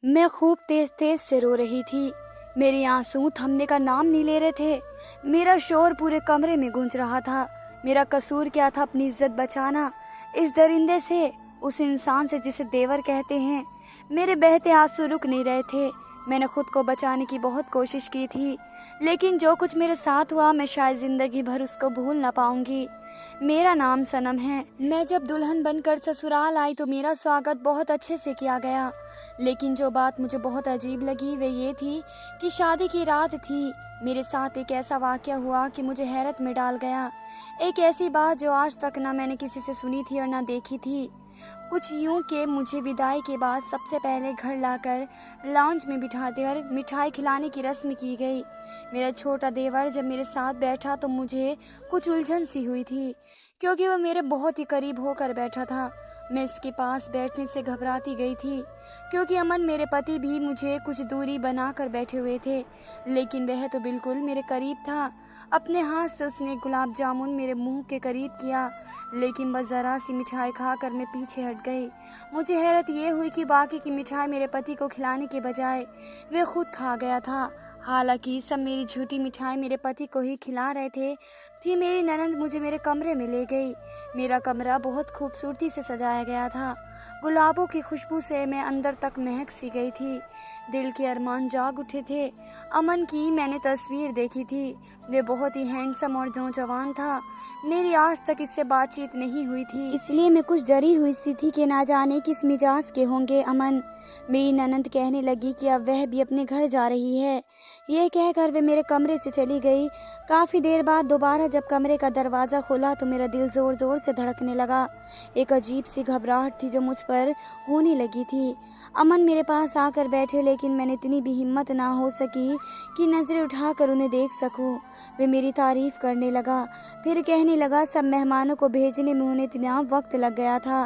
मैं खूब तेज तेज से रो रही थी। मेरे आंसू थमने का नाम नहीं ले रहे थे। मेरा शोर पूरे कमरे में गूंज रहा था। मेरा कसूर क्या था अपनी इज्जत बचाना, इस दरिंदे से, उस इंसान से जिसे देवर कहते हैं। मेरे बहते आंसू रुक नहीं रहे थे। मैंने खुद को बचाने की बहुत कोशिश की थी, लेकिन जो कुछ मेरे साथ हुआ मैं शायद ज़िंदगी भर उसको भूल ना पाऊंगी। मेरा नाम सनम है। मैं जब दुल्हन बनकर ससुराल आई तो मेरा स्वागत बहुत अच्छे से किया गया, लेकिन जो बात मुझे बहुत अजीब लगी वह ये थी कि शादी की रात थी। मेरे साथ एक ऐसा वाक़या हुआ कि मुझे हैरत में डाल गया। एक ऐसी बात जो आज तक ना मैंने किसी से सुनी थी और ना देखी थी। कुछ यूं कि मुझे विदाई के बाद सबसे पहले घर लाकर लॉन्ज में बिठाकर मिठाई खिलाने की रस्म की गई। मेरा छोटा देवर जब मेरे साथ बैठा तो मुझे कुछ उलझन सी हुई थी, क्योंकि वह मेरे बहुत ही करीब होकर बैठा था। मैं इसके पास बैठने से घबराती गई थी, क्योंकि अमन मेरे पति भी मुझे कुछ दूरी बनाकर बैठे हुए थे, लेकिन वह तो बिल्कुल मेरे करीब था। अपने हाथ से उसने गुलाब जामुन मेरे मुंह के करीब किया, लेकिन बस ज़रा सी मिठाई खाकर मैं पीछे हट गई। मुझे हैरत ये हुई कि बाकी की मिठाई मेरे पति को खिलाने के बजाय वह खुद खा गया था। हालांकि सब मेरी झूठी मिठाई मेरे पति को ही खिला रहे थे। फिर मेरी ननंद मुझे मेरे कमरे में ले गई। मेरा कमरा बहुत खूबसूरती से सजाया गया था। गुलाबों की खुशबू से मैं अंदर तक महक सी गई थी। दिल के अरमान जाग उठे थे। अमन की मैंने तस्वीर देखी थी। वे बहुत ही हैंडसम और नौजवान था। मेरी आज तक इससे बातचीत नहीं हुई थी, इसलिए मैं कुछ डरी हुई सी थी कि ना जाने किस मिजाज के होंगे अमन। मेरी ननंद कहने लगी कि अब वह भी अपने घर जा रही है। यह कहकर वे मेरे कमरे से चली गई। काफ़ी देर बाद दोबारा जब कमरे का दरवाज़ा खुला तो मेरा दिल ज़ोर ज़ोर से धड़कने लगा। एक अजीब सी घबराहट थी जो मुझ पर होने लगी थी। अमन मेरे पास आकर बैठे, लेकिन मैंने इतनी भी हिम्मत ना हो सकी कि नज़रें उठाकर उन्हें देख सकूं। वे मेरी तारीफ़ करने लगा, फिर कहने लगा सब मेहमानों को भेजने में उन्हें इतना वक्त लग गया था।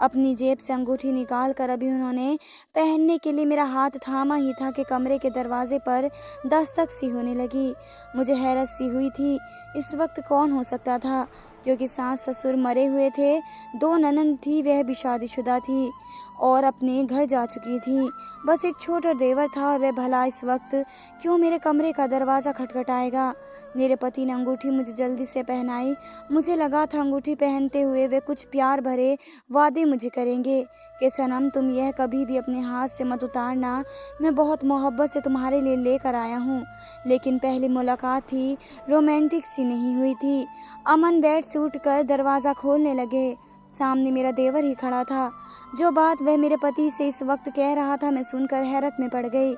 अपनी जेब से अंगूठी निकाल कर अभी उन्होंने पहनने के लिए मेरा हाथ थामा ही था कि कमरे के दरवाजे पर दस्तक सी होने लगी। मुझे हैरत सी हुई थी। इस वक्त कौन हो सकता था, क्योंकि सास ससुर मरे हुए थे। दो ननंद थी, वह भी शादीशुदा थी और अपने घर जा चुकी थी। बस एक छोटा देवर था और वह भला इस वक्त क्यों मेरे कमरे का दरवाज़ा खटखटाएगा। मेरे पति ने अंगूठी मुझे जल्दी से पहनाई। मुझे लगा था अंगूठी पहनते हुए वे कुछ प्यार भरे वादे मुझे करेंगे कि सनम तुम यह कभी भी अपने हाथ से मत उतारना, मैं बहुत मोहब्बत से तुम्हारे लिए लेकर आया हूँ। लेकिन पहली मुलाकात थी, रोमांटिक सी नहीं हुई थी। अमन बेड से उठकर दरवाज़ा खोलने लगे। सामने मेरा देवर ही खड़ा था। जो बात वह मेरे पति से इस वक्त कह रहा था मैं सुनकर हैरत में पड़ गई।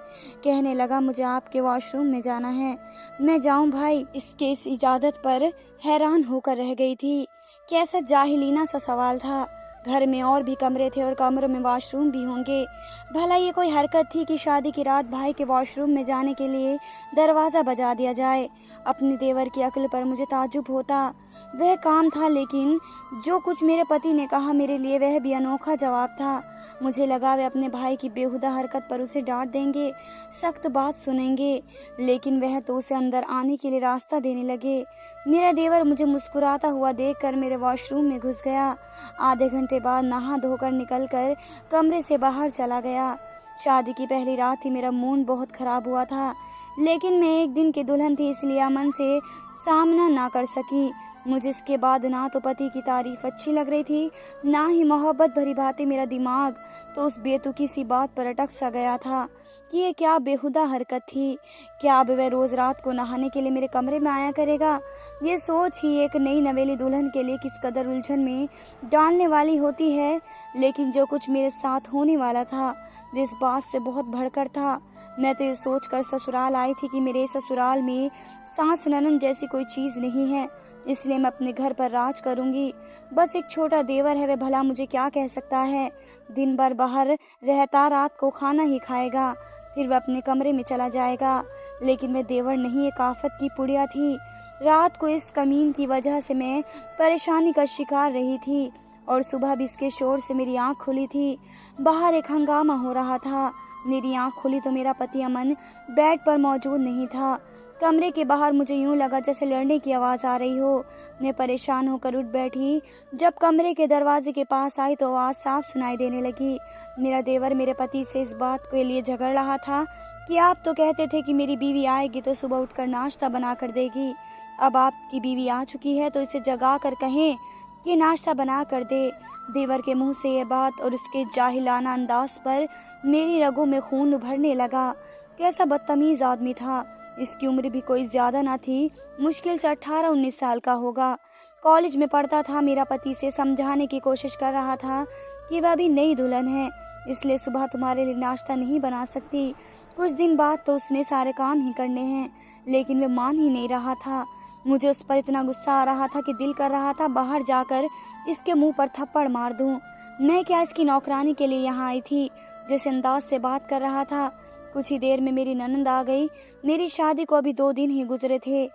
कहने लगा मुझे आपके वॉशरूम में जाना है। मैं जाऊं भाई? इसके इस इजाज़त पर हैरान होकर रह गई थी। कैसा जाहिलीना सा सवाल था। घर में और भी कमरे थे और कमरों में वॉशरूम भी होंगे। भला ये कोई हरकत थी कि शादी की रात भाई के वॉशरूम में जाने के लिए दरवाज़ा बजा दिया जाए? अपने देवर की अक्ल पर मुझे ताज्जुब होता। वह काम था, लेकिन जो कुछ मेरे पति ने कहा मेरे लिए वह भी अनोखा जवाब था। मुझे लगा वे अपने भाई की बेहुदा हरकत पर उसे डांट देंगे, सख्त बात सुनेंगे, लेकिन वह तो उसे अंदर आने के लिए रास्ता देने लगे। मेरा देवर मुझे मुस्कुराता हुआ देखकर मेरे वॉशरूम में घुस गया। आधे घंटे बाद नहा धोकर निकलकर कमरे से बाहर चला गया। शादी की पहली रात ही मेरा मूड बहुत ख़राब हुआ था, लेकिन मैं एक दिन की दुल्हन थी, इसलिए अमन से सामना ना कर सकी। मुझे इसके बाद ना तो पति की तारीफ अच्छी लग रही थी, ना ही मोहब्बत भरी बातें। मेरा दिमाग तो उस बेतुकी सी बात पर अटक सा गया था कि ये क्या बेहुदा हरकत थी। क्या अब वह रोज़ रात को नहाने के लिए मेरे कमरे में आया करेगा? ये सोच ही एक नई नवेली दुल्हन के लिए किस कदर उलझन में डालने वाली होती है। लेकिन जो कुछ मेरे साथ होने वाला था वो इस बात से बहुत बढ़कर था। मैं तो ये सोच कर ससुराल आई थी कि मेरे ससुराल में सास ननद जैसी कोई चीज़ नहीं है, इसलिए मैं अपने घर पर राज करूंगी। बस एक छोटा देवर है, वह भला मुझे क्या कह सकता है। दिन भर बाहर रहता, रात को खाना ही खाएगा, फिर वह अपने कमरे में चला जाएगा। लेकिन वह देवर नहीं, एक आफत की पुड़िया थी। रात को इस कमीन की वजह से मैं परेशानी का शिकार रही थी और सुबह भी इसके शोर से मेरी आँख खुली थी। बाहर एक हंगामा हो रहा था। मेरी आँख खुली तो मेरा पति अमन बेड पर मौजूद नहीं था। कमरे के बाहर मुझे यूं लगा जैसे लड़ने की आवाज़ आ रही हो। मैं परेशान होकर उठ बैठी। जब कमरे के दरवाजे के पास आई तो आवाज़ साफ सुनाई देने लगी। मेरा देवर मेरे पति से इस बात के लिए झगड़ रहा था कि आप तो कहते थे कि मेरी बीवी आएगी तो सुबह उठकर नाश्ता बना कर देगी। अब आपकी बीवी आ चुकी है तो इसे जगा कर कहें कि नाश्ता बना कर दे। देवर के मुंह से ये बात और उसके जाहिलाना अंदाज पर मेरी रगों में खून उभरने लगा। कैसा बदतमीज आदमी था। इसकी उम्र भी कोई ज़्यादा ना थी, मुश्किल से 18-19 साल का होगा। कॉलेज में पढ़ता था। मेरा पति से समझाने की कोशिश कर रहा था कि वह भी नई दुल्हन है, इसलिए सुबह तुम्हारे लिए नाश्ता नहीं बना सकती। कुछ दिन बाद तो उसने सारे काम ही करने हैं, लेकिन वह मान ही नहीं रहा था। मुझे उस पर इतना गुस्सा आ रहा था कि दिल कर रहा था बाहर जाकर इसके मुंह पर थप्पड़ मार दूं। मैं क्या इसकी नौकरानी के लिए यहाँ आई थी। जिस अंदाज से बात कर रहा था। कुछ ही देर में मेरी ननंद आ गई। मेरी शादी को अभी 2 दिन ही गुजरे थे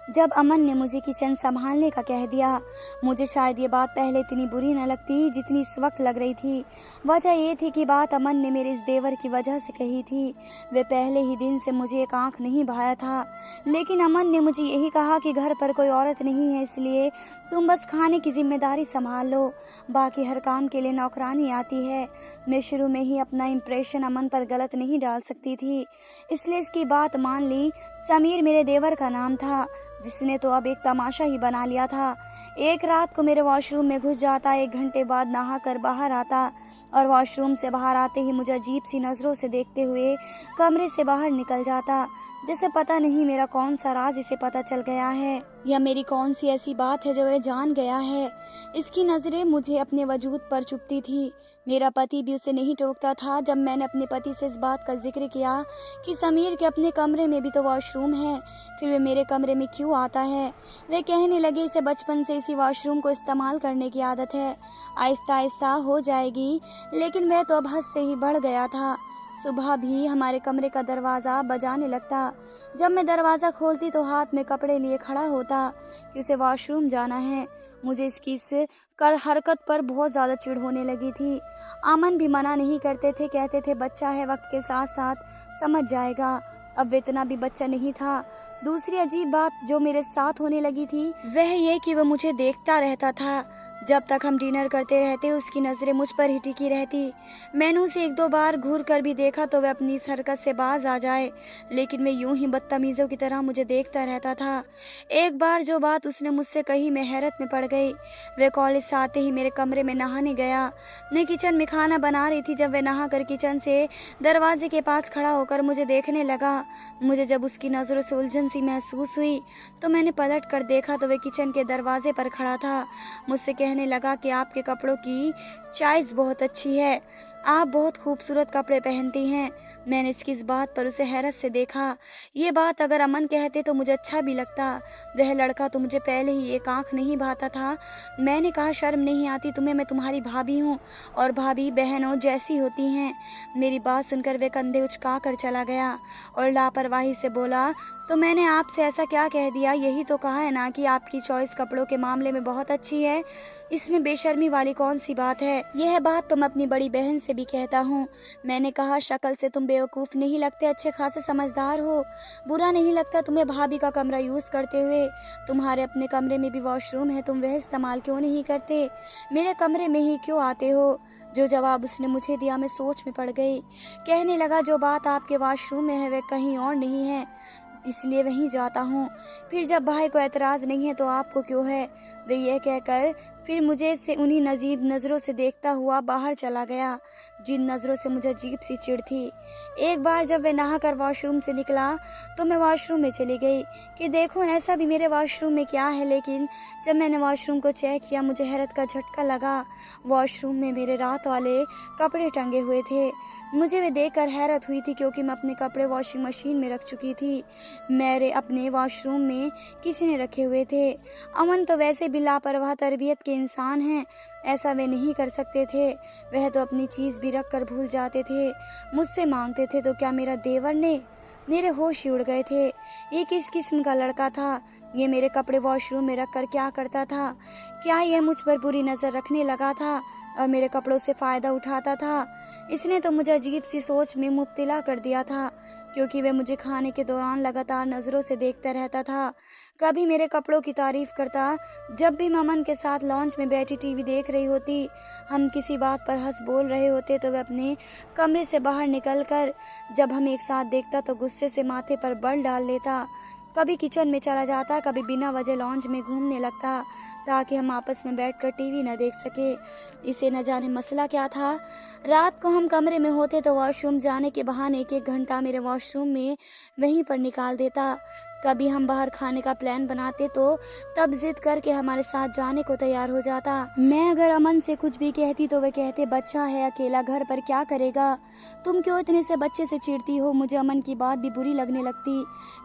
जब अमन ने मुझे किचन संभालने का कह दिया। मुझे शायद ये बात पहले इतनी बुरी न लगती जितनी इस वक्त लग रही थी। वजह ये थी कि बात अमन ने मेरे इस देवर की वजह से कही थी। वे पहले ही दिन से मुझे एक आंख नहीं भाया था, लेकिन अमन ने मुझे यही कहा कि घर पर कोई औरत नहीं है, इसलिए तुम बस खाने की जिम्मेदारी संभाल लो, बाकी हर काम के लिए नौकरानी आती है। मैं शुरू में ही अपना इम्प्रेशन अमन पर गलत नहीं डाल सकती थी, इसलिए इसकी बात मान ली। समीर मेरे देवर का नाम था, जिसने तो अब एक तमाशा ही बना लिया था। एक रात को मेरे वॉशरूम में घुस जाता, 1 घंटे बाद नहा कर बाहर आता और वॉशरूम से बाहर आते ही मुझे अजीब सी नज़रों से देखते हुए कमरे से बाहर निकल जाता। जैसे पता नहीं मेरा कौन सा राज इसे पता चल गया है या मेरी कौन सी ऐसी बात है जो वह जान गया है। इसकी नज़रें मुझे अपने वजूद पर चुभती थी। मेरा पति भी उसे नहीं टोकता था। जब मैंने अपने पति से इस बात का जिक्र किया कि समीर के अपने कमरे में भी तो वॉशरूम है, फिर वे मेरे कमरे में क्यों आता है, वे कहने लगे इसे बचपन से इसी वॉशरूम को इस्तेमाल करने की आदत है, आहिस्ता आहिस्ता हो जाएगी। लेकिन वह तो अब हद से ही बढ़ गया था। सुबह भी हमारे कमरे का दरवाज़ा बजाने लगता। जब मैं दरवाज़ा खोलती तो हाथ में कपड़े लिए खड़ा होता कि उसे वॉशरूम जाना है। मुझे इसकी इस हरकत पर बहुत ज़्यादा चिढ़ होने लगी थी। अमन भी मना नहीं करते थे, कहते थे बच्चा है, वक्त के साथ साथ समझ जाएगा। अब वे इतना भी बच्चा नहीं था। दूसरी अजीब बात जो मेरे साथ होने लगी थी वह ये कि वह मुझे देखता रहता था। जब तक हम डिनर करते रहते उसकी नज़रें मुझ पर ही टिकी रहती। मैंने उसे 1-2 बार घूर कर भी देखा तो वह अपनी इस हरकत से बाज आ जाए, लेकिन वह यूं ही बदतमीज़ों की तरह मुझे देखता रहता था। एक बार जो बात उसने मुझसे कही मैं हैरत में पड़ गई। वह कॉलेज से आते ही मेरे कमरे में नहाने गया। मैं किचन में खाना बना रही थी। जब वह नहा कर किचन से दरवाजे के पास खड़ा होकर मुझे देखने लगा, मुझे जब उसकी नज़रों से उलझन सी महसूस हुई तो मैंने पलट कर देखा तो वह किचन के दरवाजे पर खड़ा था। मुझसे कहने लगा कि आपके कपड़ों की चॉइस बहुत अच्छी है, आप बहुत खूबसूरत कपड़े पहनती हैं। मैंने इसकी इस बात पर उसे हैरत से देखा। ये बात अगर अमन कहते तो मुझे अच्छा भी लगता। वह लड़का तो मुझे पहले ही एक आंख नहीं भाता था। मैंने कहा शर्म नहीं आती तुम्हें, मैं तुम्हारी भाभी हूँ और भाभी बहनों जैसी होती हैं। मेरी बात सुनकर वह कंधे उचका कर चला गया और लापरवाही से बोला तो मैंने आपसे ऐसा क्या कह दिया, यही तो कहा है ना कि आपकी चॉइस कपड़ों के मामले में बहुत अच्छी है, इसमें बेशर्मी वाली कौन सी बात है। यह बात तुम अपनी बड़ी बहन से भी कहता हूँ। मैंने कहा शक्ल से तुम बेवकूफ़ नहीं लगते, अच्छे खासे समझदार हो, बुरा नहीं लगता तुम्हें भाभी का कमरा यूज़ करते हुए। तुम्हारे अपने कमरे में भी वॉशरूम है, तुम वह इस्तेमाल क्यों नहीं करते, मेरे कमरे में ही क्यों आते हो। जो जवाब उसने मुझे दिया मैं सोच में पड़ गई। कहने लगा जो बात आपके वॉशरूम में है वह कहीं और नहीं है, इसलिए वहीं जाता हूँ। फिर जब भाई को एतराज़ नहीं है तो आपको क्यों है। वे यह कहकर फिर मुझे से उन्हीं नजीब नज़रों से देखता हुआ बाहर चला गया, जिन नज़रों से मुझे अजीब सी चिढ़ थी। एक बार जब वह नहाकर वॉशरूम से निकला तो मैं वॉशरूम में चली गई कि देखूं ऐसा भी मेरे वॉशरूम में क्या है, लेकिन जब मैंने वॉशरूम को चेक किया मुझे हैरत का झटका लगा। वॉशरूम में मेरे रात वाले कपड़े टंगे हुए थे। मुझे वे देखकर हैरत हुई थी क्योंकि मैं अपने कपड़े वॉशिंग मशीन में रख चुकी थी। मेरे अपने वॉशरूम में किसी ने रखे हुए थे। अमन तो वैसे भी लापरवाह तरबियत के इंसान हैं, ऐसा वे नहीं कर सकते थे। वह तो अपनी चीज़ भी रख कर भूल जाते थे, मुझसे मांगते थे, तो क्या मेरा देवर ने। मेरे होश ही उड़ गए थे। ये किस किस्म का लड़का था ये मेरे कपड़े वॉशरूम में रख कर क्या करता था? क्या यह मुझ पर बुरी नज़र रखने लगा था और मेरे कपड़ों से फ़ायदा उठाता था? इसने तो मुझे अजीब सी सोच में मुब्तला कर दिया था, क्योंकि वह मुझे खाने के दौरान लगातार नज़रों से देखता रहता था। कभी मेरे कपड़ों की तारीफ़ करता, जब भी मैं अमन के साथ लॉन्च में बैठी टीवी देख रही होती, हम किसी बात पर हंस बोल रहे होते तो वह अपने कमरे से बाहर निकलकर जब हम एक साथ देखता तो गुस्से से माथे पर बल डाल लेता। कभी किचन में चला जाता, कभी बिना वजह लॉन्च में घूमने लगता ताकि हम आपस में बैठकर टीवी न देख सके। इसे न जाने मसला क्या था। रात को हम कमरे में होते तो वॉशरूम जाने के बहाने एक एक घंटा मेरे वॉशरूम में वहीं पर निकाल देता। कभी हम बाहर खाने का प्लान बनाते तो तब जिद करके हमारे साथ जाने को तैयार हो जाता। मैं अगर अमन से कुछ भी कहती तो वह कहते, बच्चा है अकेला, घर पर क्या करेगा, तुम क्यों इतने से बच्चे से चिढ़ती हो। मुझे अमन की बात भी बुरी लगने लगती।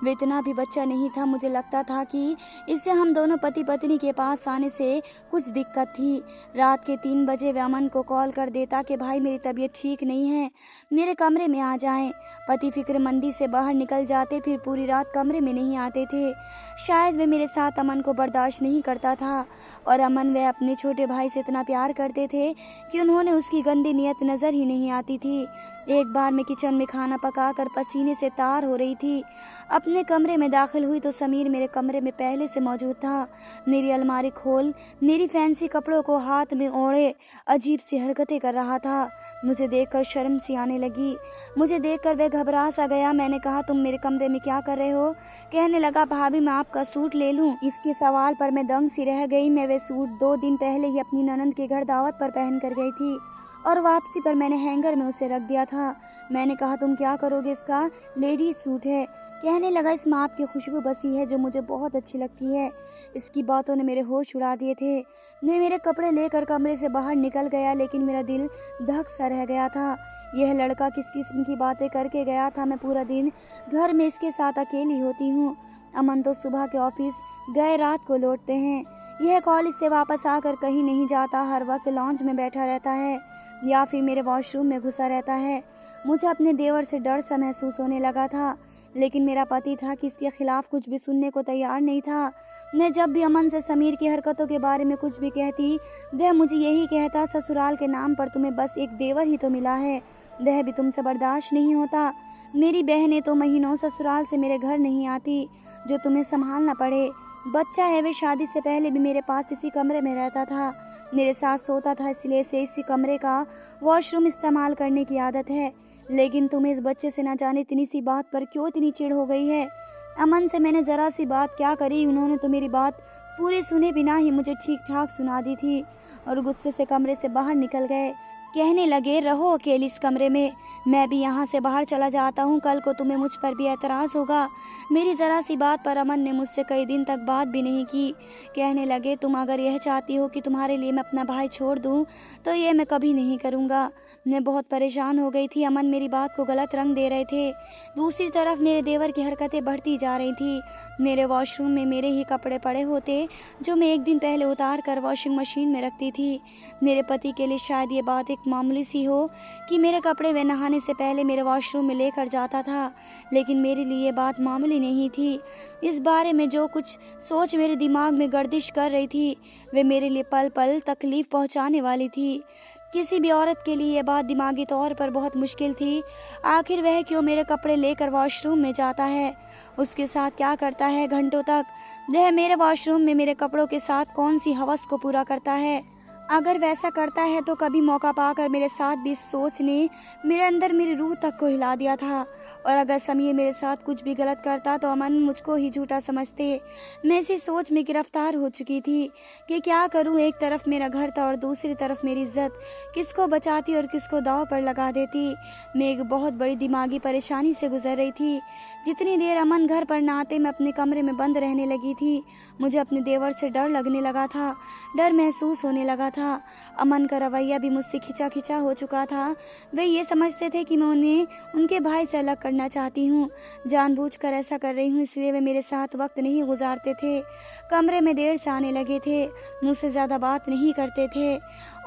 वे इतना भी बच्चा नहीं था। मुझे लगता था कि इससे हम दोनों पति पत्नी के पास आने से कुछ दिक्कत थी। रात के 3 बजे वह अमन को कॉल कर देता कि भाई मेरी तबीयत ठीक नहीं है, मेरे कमरे में आ जाएं। पति फिक्रमंदी से बाहर निकल जाते, फिर पूरी रात कमरे में नहीं आते थे। शायद वे मेरे साथ अमन को बर्दाश्त नहीं करता था और अमन वे अपने छोटे भाई से इतना प्यार करते थे कि उन्होंने उसकी गंदी नीयत नज़र ही नहीं आती थी। एक बार मैं किचन में खाना पकाकर पसीने से तार हो रही थी। अपने कमरे में दाखिल हुई तो समीर मेरे कमरे में पहले से मौजूद था। मेरी अलमारी खोल मेरी फैंसी कपड़ों को हाथ में ओढ़े अजीब सी हरकतें कर रहा था। मुझे देखकर शर्म सी आने लगी। मुझे देखकर वह घबरा सा गया। मैंने कहा, तुम मेरे कमरे में क्या कर रहे हो? कहने लगा, भाभी मैं आपका सूट ले लूं? इसके सवाल पर मैं दंग सी रह गई। मैं वह सूट 2 दिन पहले ही अपनी ननंद के घर दावत पर पहन कर गई थी और वापसी पर मैंने हैंगर में उसे रख दिया था। मैंने कहा, तुम क्या करोगे? इसका लेडीज सूट है। कहने लगा, इसमें आपकी खुशबू बसी है जो मुझे बहुत अच्छी लगती है। इसकी बातों ने मेरे होश उड़ा दिए थे। मैं मेरे कपड़े लेकर कमरे से बाहर निकल गया, लेकिन मेरा दिल धक सा रह गया था। यह लड़का किस किस्म की बातें करके गया था। मैं पूरा दिन घर में इसके साथ अकेली होती हूँ। अमन तो सुबह के ऑफिस गए रात को लौटते हैं। यह कॉलेज से वापस आकर कहीं नहीं जाता, हर वक्त लॉन्च में बैठा रहता है या फिर मेरे वॉशरूम में घुसा रहता है। मुझे अपने देवर से डर सा महसूस होने लगा था, लेकिन मेरा पति था कि इसके खिलाफ कुछ भी सुनने को तैयार नहीं था। मैं जब भी अमन से समीर की हरकतों के बारे में कुछ भी कहती, वह मुझे यही कहता, ससुराल के नाम पर तुम्हें बस एक देवर ही तो मिला है, वह भी तुमसे बर्दाश्त नहीं होता। मेरी बहनें तो महीनों ससुराल से मेरे घर नहीं आती जो तुम्हें संभालना पड़े। बच्चा है, वे शादी से पहले भी मेरे पास इसी कमरे में रहता था, मेरे साथ सोता था, इसलिए से इसी कमरे का वॉशरूम इस्तेमाल करने की आदत है। लेकिन तुम्हें इस बच्चे से ना जाने इतनी सी बात पर क्यों इतनी चिढ़ हो गई है? अमन से मैंने ज़रा सी बात क्या करी, उन्होंने तो मेरी बात पूरी सुने बिना ही मुझे ठीक ठाक सुना दी थी और गुस्से से कमरे से बाहर निकल गए। कहने लगे, रहो अकेली इस कमरे में, मैं भी यहाँ से बाहर चला जाता हूँ, कल को तुम्हें मुझ पर भी एतराज़ होगा। मेरी ज़रा सी बात पर अमन ने मुझसे कई दिन तक बात भी नहीं की। कहने लगे, तुम अगर यह चाहती हो कि तुम्हारे लिए मैं अपना भाई छोड़ दूँ तो ये मैं कभी नहीं करूँगा। मैं बहुत परेशान हो गई थी। अमन मेरी बात को गलत रंग दे रहे थे। दूसरी तरफ मेरे देवर की हरकतें बढ़ती जा रही थी। मेरे वॉशरूम में मेरे ही कपड़े पड़े होते जो मैं एक दिन पहले उतार कर वॉशिंग मशीन में रखती थी। मेरे पति के लिए शायद ये बात एक मामूली सी हो कि मेरे कपड़े वे नहाने से पहले मेरे वॉशरूम में लेकर जाता था, लेकिन मेरे लिए ये बात मामूली नहीं थी। इस बारे में जो कुछ सोच मेरे दिमाग में गर्दिश कर रही थी वे मेरे लिए पल पल तकलीफ़ पहुंचाने वाली थी। किसी भी औरत के लिए यह बात दिमागी तौर पर बहुत मुश्किल थी। आखिर वह क्यों मेरे कपड़े लेकर वॉशरूम में जाता है, उसके साथ क्या करता है घंटों तक? वह मेरे वॉशरूम में मेरे कपड़ों के साथ कौन सी हवस को पूरा करता है? अगर वैसा करता है तो कभी मौका पाकर मेरे साथ भी इस सोच ने मेरे अंदर मेरी रूह तक को हिला दिया था। और अगर समीर मेरे साथ कुछ भी गलत करता तो अमन मुझको ही झूठा समझते। मैं इसी सोच में गिरफ्तार हो चुकी थी कि क्या करूं। एक तरफ मेरा घर था और दूसरी तरफ मेरी इज्जत, किसको बचाती और किसको दांव पर लगा देती। मैं एक बहुत बड़ी दिमागी परेशानी से गुजर रही थी। जितनी देर अमन घर पर न आते मैं अपने कमरे में बंद रहने लगी थी। मुझे अपने देवर से डर लगने लगा था, डर महसूस होने लगा था। था। अमन का रवैया भी मुझसे खिंचा खिंचा हो चुका था। वे ये समझते थे कि मैं उन्हें उनके भाई से अलग करना चाहती हूँ। जानबूझकर ऐसा कर रही हूँ, इसलिए वे मेरे साथ वक्त नहीं गुजारते थे। कमरे में देर से आने लगे थे, मुझसे ज़्यादा बात नहीं करते थे।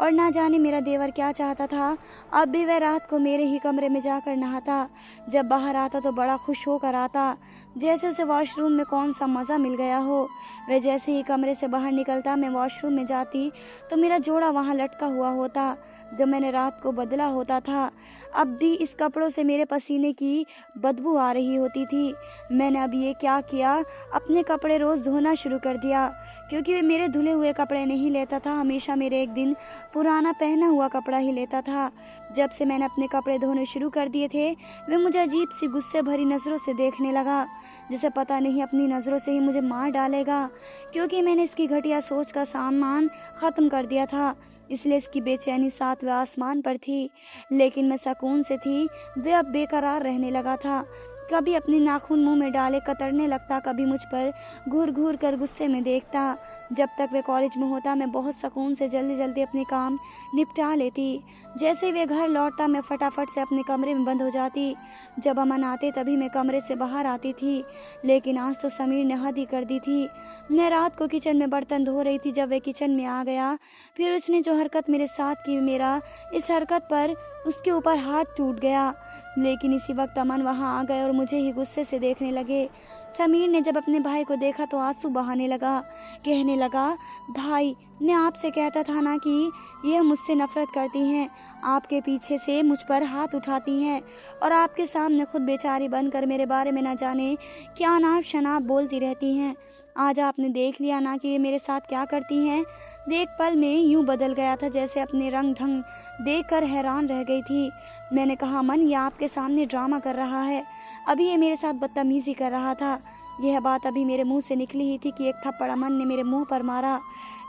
और ना जाने मेरा देवर क्या चाहता था, अब भी वह रात को मेरे ही कमरे में जाकर नहाता। जब बाहर आता तो बड़ा खुश होकर आता, जैसे उसे वॉशरूम में कौन सा मज़ा मिल गया हो। वह जैसे ही कमरे से बाहर निकलता, मैं वॉशरूम में जाती तो मेरा जोड़ा वहाँ लटका हुआ होता जब मैंने रात को बदला होता था। अब भी इस कपड़ों से मेरे पसीने की बदबू आ रही होती थी। मैंने अब ये क्या किया, अपने कपड़े रोज़ धोना शुरू कर दिया, क्योंकि वे मेरे धुले हुए कपड़े नहीं लेता था, हमेशा मेरे एक दिन पुराना पहना हुआ कपड़ा ही लेता था। जब से मैंने अपने कपड़े धोने शुरू कर दिए थे, वे मुझे अजीब सी गुस्से भरी नज़रों से देखने लगा, जिसे पता नहीं अपनी नज़रों से ही मुझे मार डालेगा, क्योंकि मैंने इसकी घटिया सोच का सामान ख़त्म कर दिया था। इसलिए इसकी बेचैनी सातवें आसमान पर थी, लेकिन मैं सुकून से थी। वे अब बेकरार रहने लगा था। कभी अपनी नाखून मुंह में डाले कतरने लगता, कभी मुझ पर घूर घूर कर गुस्से में देखता। जब तक वे कॉलेज में होता, मैं बहुत सुकून से जल्दी जल्दी अपने काम निपटा लेती। जैसे ही वे घर लौटता, मैं फटाफट से अपने कमरे में बंद हो जाती। जब अमन आते तभी मैं कमरे से बाहर आती थी, लेकिन आज तो समीर ने हद ही कर दी थी। मैं रात को किचन में बर्तन धो रही थी, जब वे किचन में आ गया। फिर उसने जो हरकत मेरे साथ की, मेरा इस हरकत पर उसके ऊपर हाथ टूट गया। लेकिन इसी वक्त अमन वहाँ आ गए और मुझे ही गुस्से से देखने लगे। समीर ने जब अपने भाई को देखा तो आंसू बहाने लगा, कहने लगा, भाई, मैं आपसे कहता था ना कि यह मुझसे नफरत करती हैं, आपके पीछे से मुझ पर हाथ उठाती हैं और आपके सामने खुद बेचारी बनकर मेरे बारे में न जाने क्या नाप शनाप बोलती रहती हैं। आज आपने देख लिया ना कि ये मेरे साथ क्या करती हैं। देख पल में यूं बदल गया था, जैसे अपने रंग ढंग देखकर हैरान रह गई थी। मैंने कहा, मन, ये आपके सामने ड्रामा कर रहा है, अभी ये मेरे साथ बदतमीजी कर रहा था। यह बात अभी मेरे मुंह से निकली ही थी कि एक थप्पड़ अमन ने मेरे मुंह पर मारा।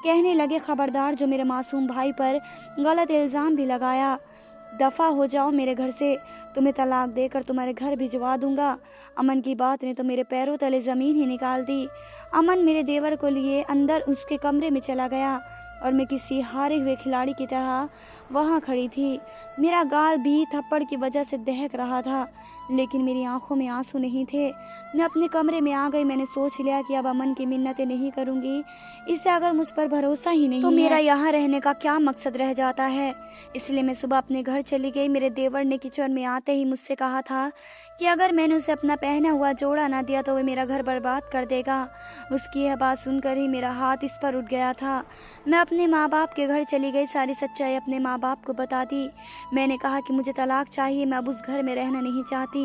कहने लगे, खबरदार, जो मेरे मासूम भाई पर गलत इल्ज़ाम भी लगाया। दफ़ा हो जाओ मेरे घर से, तुम्हें तलाक देकर तुम्हारे घर भिजवा दूंगा। अमन की बात ने तो मेरे पैरों तले ज़मीन ही निकाल दी। अमन मेरे देवर को लिए अंदर उसके कमरे में चला गया और मैं किसी हारे हुए खिलाड़ी की तरह वहाँ खड़ी थी। मेरा गाल भी थप्पड़ की वजह से दहक रहा था, लेकिन मेरी आंखों में आंसू नहीं थे। मैं अपने कमरे में आ गई। मैंने सोच लिया कि अब अमन की मिन्नतें नहीं करूँगी। इससे अगर मुझ पर भरोसा ही नहीं तो मेरा यहाँ रहने का क्या मकसद रह जाता है। इसलिए मैं सुबह अपने घर चली गई। मेरे देवर ने किचन में आते ही मुझसे कहा था कि अगर मैंने उसे अपना पहना हुआ जोड़ा ना दिया तो वह मेरा घर बर्बाद कर देगा। उसकी यह बात सुनकर ही मेरा हाथ इस पर उठ गया था। मैं अपने माँ बाप के घर चली गई, सारी सच्चाई अपने माँ बाप को बता दी। मैंने कहा कि मुझे तलाक चाहिए, मैं अब उस घर में रहना नहीं चाहती।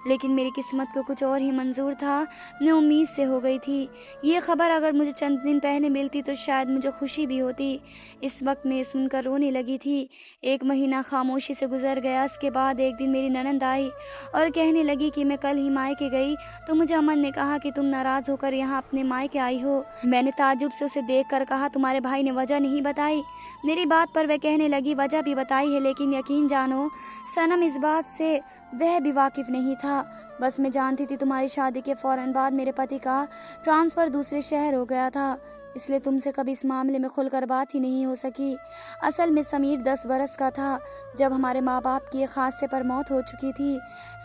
लेकिन मेरी किस्मत को कुछ और ही मंजूर था। मैं उम्मीद से हो गई थी। ये खबर अगर मुझे चंद दिन पहले मिलती तो शायद मुझे खुशी भी होती। इस वक्त मैं सुनकर रोने लगी थी। 1 महीना खामोशी से गुजर गया। इसके बाद एक दिन मेरी ननंद आई और कहने लगी कि मैं कल ही मायके गई तो मुझे अमन ने कहा कि तुम नाराज होकर यहाँ अपने मायके आई हो। मैंने ताज्जुब से उसे देख कर कहा, तुम्हारे भाई ने वजह नहीं बताई? मेरी बात पर वह कहने लगी, वजह भी बताई है, लेकिन यकीन जानो सनम, इस बात से वह भी वाकिफ नहीं था। बस मैं जानती थी तुम्हारी शादी के फौरन बाद मेरे पति का ट्रांसफ़र दूसरे शहर हो गया था, इसलिए तुमसे कभी इस मामले में खुलकर बात ही नहीं हो सकी। असल में समीर 10 बरस का था जब हमारे माँ बाप की एक हादसे पर मौत हो चुकी थी।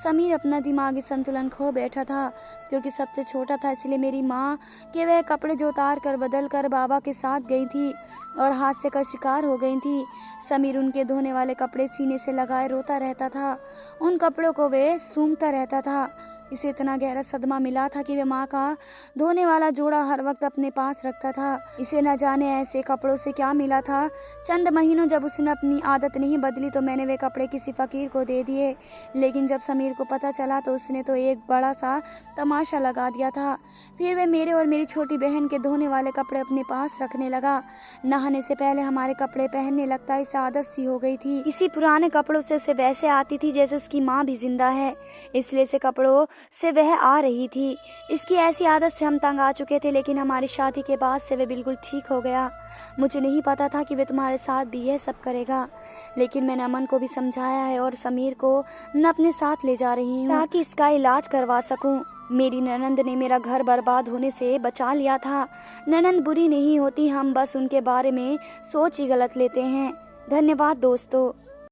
समीर अपना दिमागी संतुलन खो बैठा था, क्योंकि सबसे छोटा था, इसलिए मेरी माँ के वह कपड़े जो उतार कर बदल कर बाबा के साथ गई थी और हादसे का शिकार हो गई थी। समीर उनके धोने वाले कपड़े सीने से लगाए रोता रहता था। उन कपड़ों को वे सूंघता रहता था। इसे इतना गहरा सदमा मिला था कि वह माँ का धोने वाला जोड़ा हर वक्त अपने पास रखता था। इसे न जाने ऐसे कपड़ों से क्या मिला था। चंद महीनों जब उसने अपनी आदत नहीं बदली तो मैंने वे कपड़े किसी फ़कीर को दे दिए। लेकिन जब समीर को पता चला तो उसने तो एक बड़ा सा तमाशा लगा दिया था। फिर वह मेरे और मेरी छोटी बहन के धोने वाले कपड़े अपने पास रखने लगा। नहाने से पहले हमारे कपड़े पहनने लगता। इसे आदत सी हो गई थी। इसी पुराने कपड़ों से उसे वैसे आती थी जैसे उसकी माँ भी जिंदा है, इसलिए से कपड़ों से वह आ रही थी। इसकी ऐसी आदत से हम तंग आ चुके थे, लेकिन हमारी शादी के बाद से वह बिल्कुल ठीक हो गया। मुझे नहीं पता था कि वह तुम्हारे साथ भी यह सब करेगा, लेकिन मैंने अमन को भी समझाया है और समीर को मैं अपने साथ ले जा रही हूँ ताकि इसका इलाज करवा सकूँ। मेरी ननंद ने मेरा घर बर्बाद होने से बचा लिया था। ननंद बुरी नहीं होती, हम बस उनके बारे में सोच ही गलत लेते हैं। धन्यवाद दोस्तों।